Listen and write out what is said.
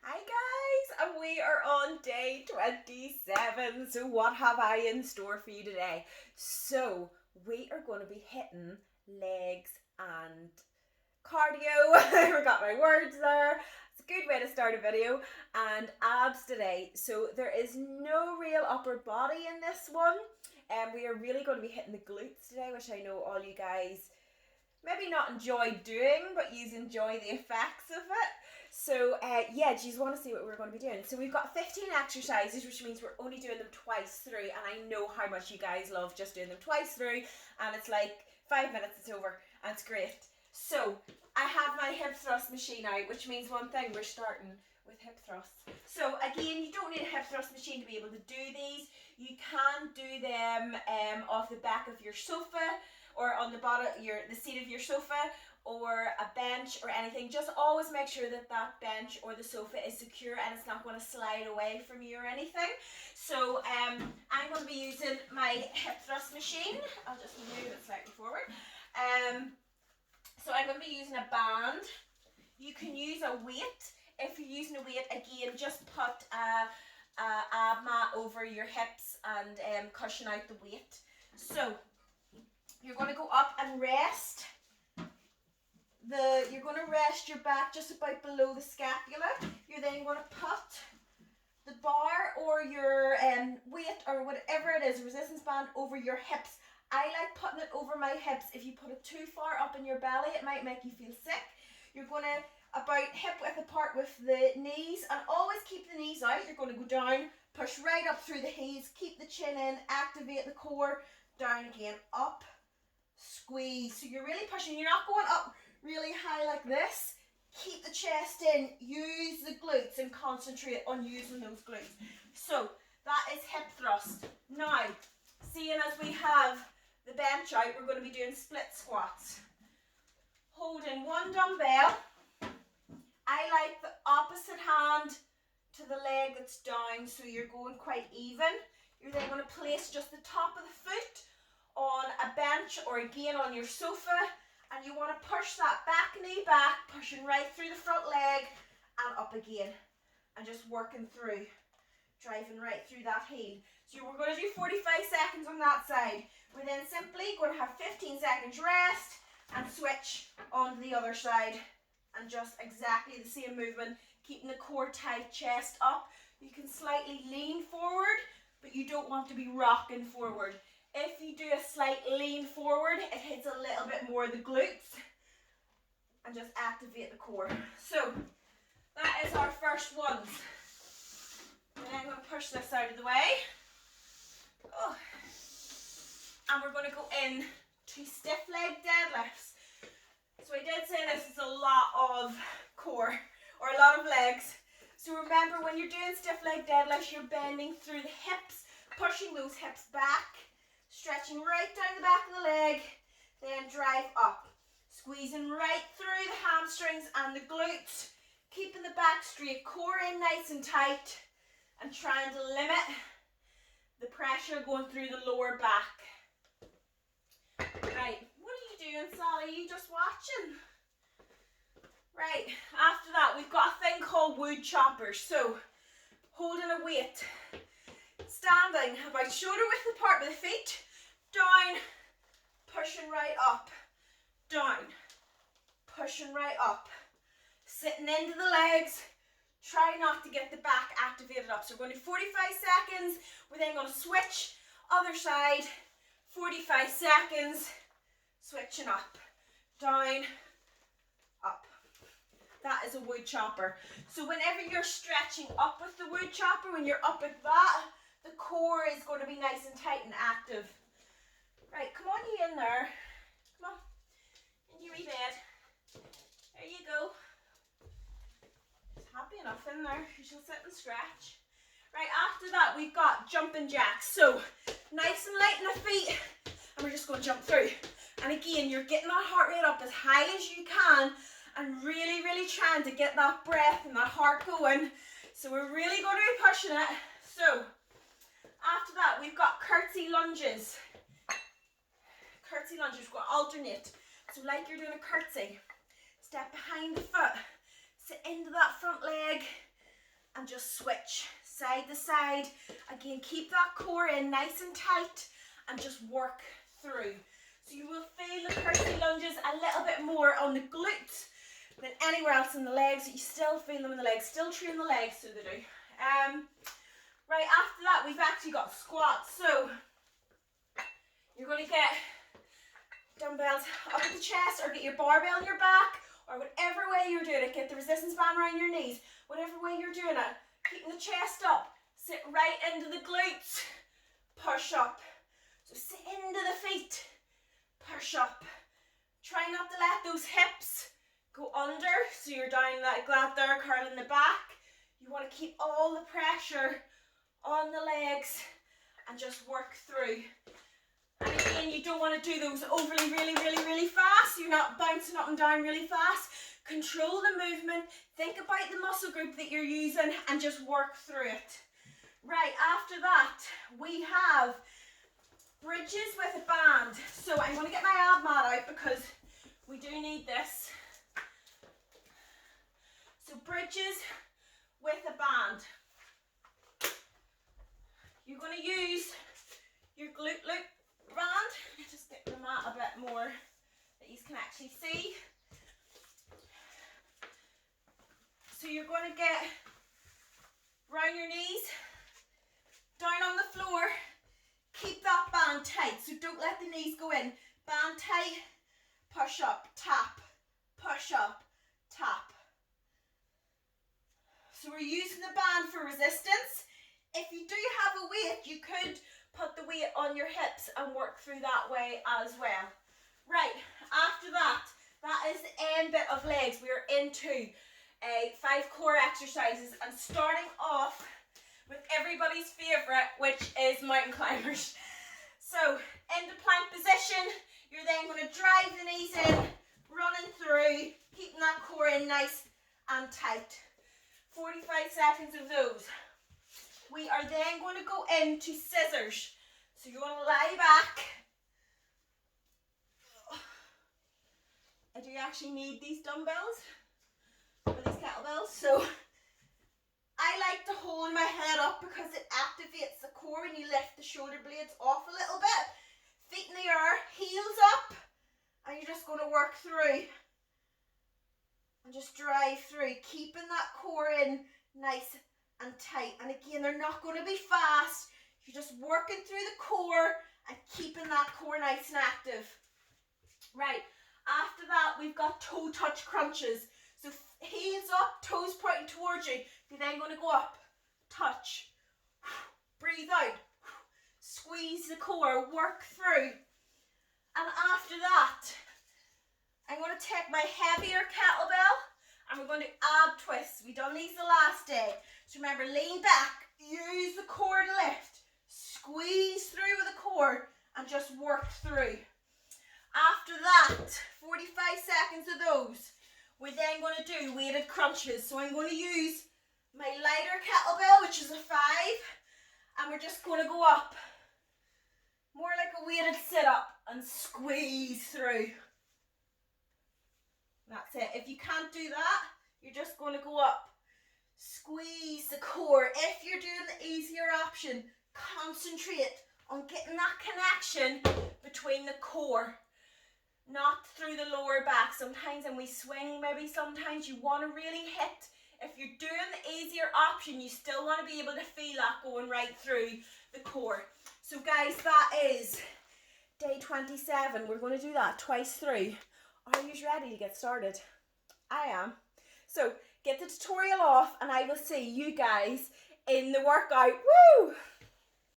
Hi guys, and we are on day 27. So what have I in store for you today? So we are going to be hitting legs and cardio. I forgot my words there. It's a good way to start a video. And abs today. So there is no real upper body in this one. And we are really going to be hitting the glutes today, which I know all you guys maybe not enjoy doing, but you enjoy the effects of it. So yeah, do you want to see what we're going to be doing? So we've got 15 exercises, which means we're only doing them twice through, and I know how much you guys love just doing them twice through, and it's like 5 minutes, it's over, and it's great. So I have my hip thrust machine out, which means one thing, we're starting with hip thrusts. So again, you don't need a hip thrust machine to be able to do these. You can do them off the back of your sofa, or on the bottom, the seat of your sofa, or a bench or anything. Just always make sure that that bench or the sofa is secure and it's not going to slide away from you or anything. So I'm going to be using my hip thrust machine. I'll just move it slightly forward. So I'm going to be using a band. You can use a weight. If you're using a weight, again, just put a ab mat over your hips and cushion out the weight. So you're going to go up and rest. You're going to rest your back just about below the scapula. You're then going to put the bar or your weight or whatever it is, resistance band, over your hips. I like putting it over my hips. If you put it too far up in your belly, it might make you feel sick. You're going to about hip width apart with the knees, and always keep the knees out. You're going to go down, push right up through the heels, keep the chin in, activate the core, down again, up, squeeze. So you're really pushing. You're not going up really high like this. Keep the chest in, use the glutes and concentrate on using those glutes. So that is hip thrust. Now, seeing as we have the bench out, we're going to be doing split squats. Holding one dumbbell. I like the opposite hand to the leg that's down, so you're going quite even. You're then going to place just the top of the foot on a bench or again on your sofa, and you want to push that back knee back, pushing right through the front leg and up again, and just working through, driving right through that heel. So we're going to do 45 seconds on that side. We're then simply going to have 15 seconds rest and switch on to the other side, and just exactly the same movement, keeping the core tight, chest up. You can slightly lean forward, but you don't want to be rocking forward. If you do a slight lean forward, it hits a little bit more the glutes and just activate the core. So that is our first ones. And then I'm going to push this out of the way. Oh. And we're going to go in to stiff leg deadlifts. So I did say this is a lot of core, or a lot of legs. So remember, when you're doing stiff leg deadlifts, you're bending through the hips, pushing those hips back, stretching right down the back of the leg, then drive up. Squeezing right through the hamstrings and the glutes, keeping the back straight, core in nice and tight, and trying to limit the pressure going through the lower back. Right, what are you doing, Sally? Are you just watching? Right, after that, we've got a thing called wood choppers. So, holding a weight, standing about shoulder width apart with the feet, down, pushing right up, down, pushing right up, sitting into the legs. Try not to get the back activated up. So we're going to do 45 seconds. We're then going to switch, other side, 45 seconds, switching up, down, up. That is a wood chopper. So whenever you're stretching up with the wood chopper, when you're up with that, the core is going to be nice and tight and active. Right, come on, you in there. Come on, in your wee bed. There you go. It's happy enough in there. You shall sit and scratch. Right, after that, we've got jumping jacks. So, nice and light in the feet, and we're just going to jump through. And again, you're getting that heart rate up as high as you can, and really, really trying to get that breath and that heart going. So we're really going to be pushing it. So, after that, we've got curtsy lunges. Curtsy lunges, we're going to alternate. So like you're doing a curtsy, step behind the foot, sit into that front leg, and just switch side to side. Again, keep that core in nice and tight and just work through. So you will feel the curtsy lunges a little bit more on the glutes than anywhere else in the legs. You still feel them in the legs, still train the legs, so they do. Right, after that, we've actually got squats. So you're going to get dumbbells up at the chest, or get your barbell on your back, or whatever way you're doing it. Get the resistance band around your knees, whatever way you're doing it. Keeping the chest up, sit right into the glutes, push up. So sit into the feet, push up. Try not to let those hips go under, so you're down that glad there, curling the back. You want to keep all the pressure on the legs and just work through. And again, you don't want to do those overly, really fast. You're not bouncing up and down really fast. Control the movement. Think about the muscle group that you're using and just work through it. Right, after that, we have bridges with a band. So I'm going to get my ab mat out because we do need this. So bridges with a band. You're going to use your glute loop band. Just get the mat a bit more that you can actually see. So you're going to get round your knees, down on the floor. Keep that band tight, so don't let the knees go in. Band tight, push up, tap, push up, tap. So we're using the band for resistance. If you do have a weight, you could put the weight on your hips and work through that way as well. Right, after that, that is the end bit of legs. We're into 5 core exercises, and starting off with everybody's favourite, which is mountain climbers. So, in the plank position, you're then going to drive the knees in, running through, keeping that core in nice and tight. 45 seconds of those. We are then going to go into scissors. So you're going to lie back. I do actually need these dumbbells, or these kettlebells. So I like to hold my head up because it activates the core when you lift the shoulder blades off a little bit. Feet in the air, heels up, and you're just going to work through. And just drive through, keeping that core in nice and tight. And again, they're not going to be fast. You're just working through the core and keeping that core nice and active. Right, after that, we've got toe touch crunches. So heels up, toes pointing towards you. You're then going to go up, touch, breathe out, squeeze the core, work through. And after that, I'm going to take my heavier kettlebell and we're going to ab twists. We've done these the last day. So remember, lean back, use the core to lift, squeeze through with the core and just work through. After that, 45 seconds of those. We're then going to do weighted crunches. So I'm going to use my lighter kettlebell, which is a 5, and we're just going to go up. More like a weighted sit-up and squeeze through. That's it. If you can't do that, you're just going to go up. Squeeze the core. If you're doing the easier option, concentrate on getting that connection between the core, not through the lower back. Sometimes when we swing, maybe sometimes you want to really hit. If you're doing the easier option, you still want to be able to feel that going right through the core. So guys, that is day 27. We're going to do that twice through. Are you ready to get started? I am. So get the tutorial off and I will see you guys in the workout. Woo!